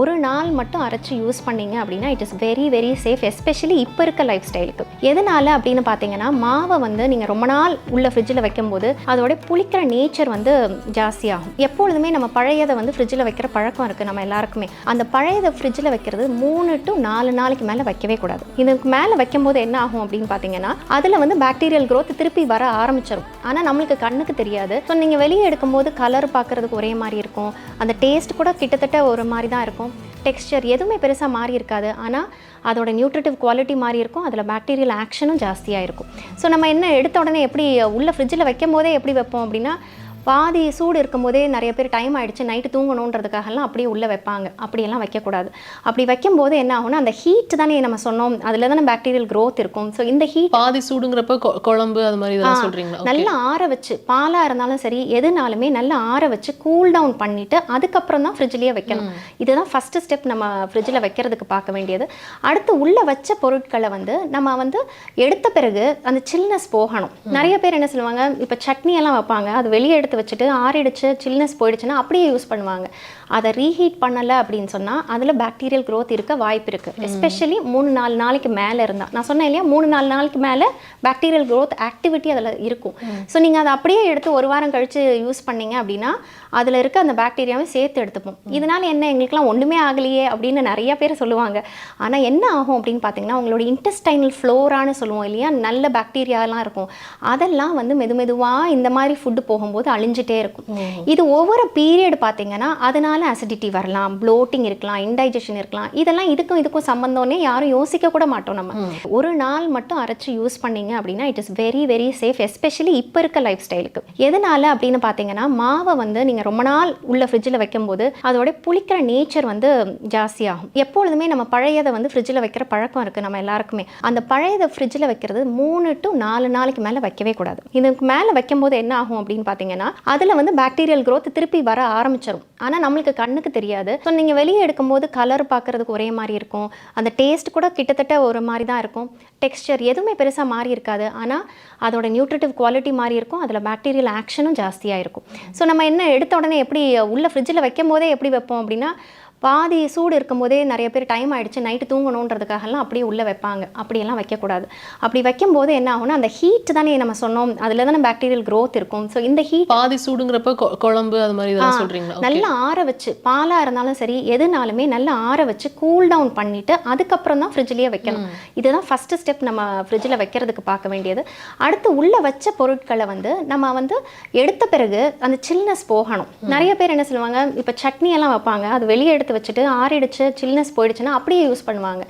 ஒரு நாள் மட்டும் அரைச்சி யூஸ் பண்ணீங்க அப்படின்னா it is very very safe, especially இப்போ இருக்க லைஃப் ஸ்டைலுக்கு. எதனால அப்படின்னு பார்த்தீங்கன்னா, மாவை வந்து நீங்கள் ரொம்ப நாள் உள்ள ஃப்ரிட்ஜில் வைக்கும்போது அதோட புளிக்கிற நேச்சர் வந்து ஜாஸ்தியாகும். எப்பொழுதுமே நம்ம பழையதை வந்து ஃப்ரிட்ஜில் வைக்கிற பழக்கம் இருக்குது நம்ம எல்லாருக்குமே. அந்த பழையதை ஃப்ரிட்ஜில் வைக்கிறது 3 to 4 நாளைக்கு மேலே வைக்கவே கூடாது. இதுக்கு மேலே வைக்கும்போது என்ன ஆகும் அப்படின்னு பார்த்தீங்கன்னா, அதில் வந்து பாக்டீரியல் க்ரோத் திருப்பி வர ஆரம்பிச்சிடும். ஆனால் நம்மளுக்கு கண்ணுக்கு தெரியாது. ஸோ நீங்கள் வெளியே எடுக்கும்போது கலர் பார்க்குறதுக்கு ஒரே மாதிரி இருக்கும், அந்த டேஸ்ட் கூட கிட்டத்தட்ட ஒரு மாதிரி தான் இருக்கும், டெக்ஸ்சர் எதுவுமே பெருசாக மாறி இருக்காது. ஆனால் அதோட நியூட்ரிட்டிவ் குவாலிட்டி மாறி இருக்கும், அதில் பாக்டீரியல் ஆக்ஷனும் ஜாஸ்தியாக இருக்கும். ஸோ நம்ம என்ன எடுத்த உடனே எப்படி உள்ள ஃப்ரிட்ஜில் வைக்கும் போதே எப்படி வைப்போம் அப்படின்னா, பாதி சூடு இருக்கும் போதே நிறைய பேர் டைம் ஆகிடுச்சு நைட்டு தூங்கணுன்றதுக்காகலாம் அப்படியே உள்ளே வைப்பாங்க. அப்படியெல்லாம் வைக்கக்கூடாது. அப்படி வைக்கும்போது என்ன ஆகும்னா, அந்த ஹீட் தானே நம்ம சொன்னோம், அதில் தானே பாக்டீரியல் க்ரோத் இருக்கும். ஸோ இந்த ஹீட் பாதி சூடுங்கிறப்ப குழம்பு அது மாதிரி இதெல்லாம் சொல்கிறீங்களா? நல்லா ஆற வச்சு, பாலாக இருந்தாலும் சரி எதுனாலுமே நல்லா ஆற வச்சு கூல் டவுன் பண்ணிவிட்டு அதுக்கப்புறம் தான் ஃப்ரிட்ஜ்லேயே வைக்கணும். இதுதான் ஃபஸ்ட்டு ஸ்டெப் நம்ம ஃப்ரிட்ஜில் வைக்கிறதுக்கு பார்க்க வேண்டியது. அடுத்து உள்ளே வச்ச பொருட்களை வந்து நம்ம வந்து எடுத்த பிறகு அந்த சில்னஸ் போகணும். நிறைய பேர் என்ன சொல்லுவாங்க, இப்போ சட்னி எல்லாம் வைப்பாங்க, அது வெளியே எடுத்து வச்சுட்டு ஆறிடுச்சு சில்னஸ் போயிடுச்சுன்னா அப்படியே யூஸ் பண்ணுவாங்க. அதை ரீஹீட் பண்ணலை அப்படின்னு சொன்னால் அதில் பாக்டீரியல் க்ரோத் இருக்க வாய்ப்பு இருக்குது. எஸ்பெஷலி 3-4 நாளைக்கு மேலே இருந்தால், நான் சொன்னேன் இல்லையா, 3-4 நாளைக்கு மேலே பாக்டீரியல் க்ரோத் ஆக்டிவிட்டி அதில் இருக்கும். ஸோ நீங்கள் அதை அப்படியே எடுத்து ஒரு வாரம் கழித்து யூஸ் பண்ணீங்க அப்படின்னா அதில் இருக்க அந்த பாக்டீரியாவை சேர்த்து எடுத்துப்போம். இதனால் என்ன, எங்களுக்குலாம் ஒன்றுமே ஆகலையே அப்படின்னு நிறைய பேர் சொல்லுவாங்க. ஆனால் என்ன ஆகும் அப்படின்னு பார்த்தீங்கன்னா, உங்களோட இன்டெஸ்டைனல் ஃப்ளோரான்னு சொல்லுவோம் இல்லையா, நல்ல பாக்டீரியாலாம் இருக்கும், அதெல்லாம் வந்து மெதுவாக இந்த மாதிரி ஃபுட்டு போகும்போது அழிஞ்சிட்டே இருக்கும். இது ஒவ்வொரு பீரியட் பார்த்தீங்கன்னா அதனால அசிடிட்டி வரலாம், ப்ளோட்டிங் இருக்கலாம், இன்டைஜஷன் இருக்கலாம். இதெல்லாம் இதுக்கும் சம்பந்தம்னே யாரும் யோசிக்க கூட மாட்டோம். நம்ம ஒரு நாள் மட்டும் அரைச்சி யூஸ் பண்ணீங்க அப்படின்னா it is very very safe, especially இப்போ இருக்க லைஃப் ஸ்டைலுக்கு. எதனால அப்படின்னு பார்த்தீங்கன்னா, மாவை வந்து நீங்கள் ரொம்ப நாள் உள்ள ஃப்ரிட்ஜில் வைக்கும்போது அதோட புளிக்கிற நேச்சர் வந்து ஜாஸ்தியாகும். எப்பொழுதுமே நம்ம பழையதை வந்து ஃப்ரிட்ஜில் வைக்கிற பழக்கம் இருக்குது நம்ம எல்லாருக்குமே. அந்த பழையதை ஃப்ரிட்ஜில் வைக்கிறது 3 to 4 நாளைக்கு மேலே வைக்கவே கூடாது. இதுக்கு மேலே வைக்கும்போது என்ன ஆகும் அப்படின்னு பார்த்தீங்கன்னா, அதில் வந்து பாக்டீரியல் க்ரோத் திருப்பி வர ஆரம்பிச்சிடும். ஆனால் நம்மளுக்கு கண்ணுக்கு தெரியாது. ஸோ நீங்கள் வெளியே எடுக்கும்போது கலர் பார்க்குறதுக்கு ஒரே மாதிரி இருக்கும், அந்த டேஸ்ட் கூட கிட்டத்தட்ட ஒரு மாதிரி தான் இருக்கும், டெக்ஸ்சர் எதுவுமே பெருசாக மாறி இருக்காது. ஆனால் அதோட நியூட்ரிட்டிவ் குவாலிட்டி மாறி இருக்கும், அதில் பாக்டீரியல் ஆக்ஷனும் ஜாஸ்தியாக இருக்கும். ஸோ நம்ம என்ன எடுத்த உடனே எப்படி உள்ள ஃப்ரிட்ஜில் வைக்கும் போதே எப்படி வைப்போம் அப்படின்னா, பாதி சூடு இருக்கும் போதே நிறைய பேர் டைம் ஆகிடுச்சு நைட்டு தூங்கணுன்றதுக்காகலாம் அப்படியே உள்ளே வைப்பாங்க. அப்படியெல்லாம் வைக்கக்கூடாது. அப்படி வைக்கும்போது என்ன ஆகும்னா, அந்த ஹீட் தானே நம்ம சொன்னோம், அதில் தானே பாக்டீரியல் க்ரோத் இருக்கும். ஸோ இந்த ஹீட் பாதி சூடுங்கிறப்ப குழம்பு அது மாதிரி இதெல்லாம் சொல்கிறீங்களா? நல்லா ஆற வச்சு, பாலாக இருந்தாலும் சரி எதுனாலுமே நல்லா ஆற வச்சு கூல் டவுன் பண்ணிவிட்டு அதுக்கப்புறம் தான் ஃப்ரிட்ஜ்லேயே வைக்கணும். இதுதான் ஃபஸ்ட்டு ஸ்டெப் நம்ம ஃப்ரிட்ஜில் வைக்கிறதுக்கு பார்க்க வேண்டியது. அடுத்து உள்ளே வச்ச பொருட்களை வந்து நம்ம வந்து எடுத்த பிறகு அந்த சில்னஸ் போகணும். நிறைய பேர் என்ன சொல்லுவாங்க, இப்போ சட்னி எல்லாம் வைப்பாங்க, அது வெளியே எடுத்து வச்சுட்டு ஆறிடுச்சு சில்னஸ் போயிடுச்சுன்னா அப்படியே யூஸ் பண்ணுவாங்க.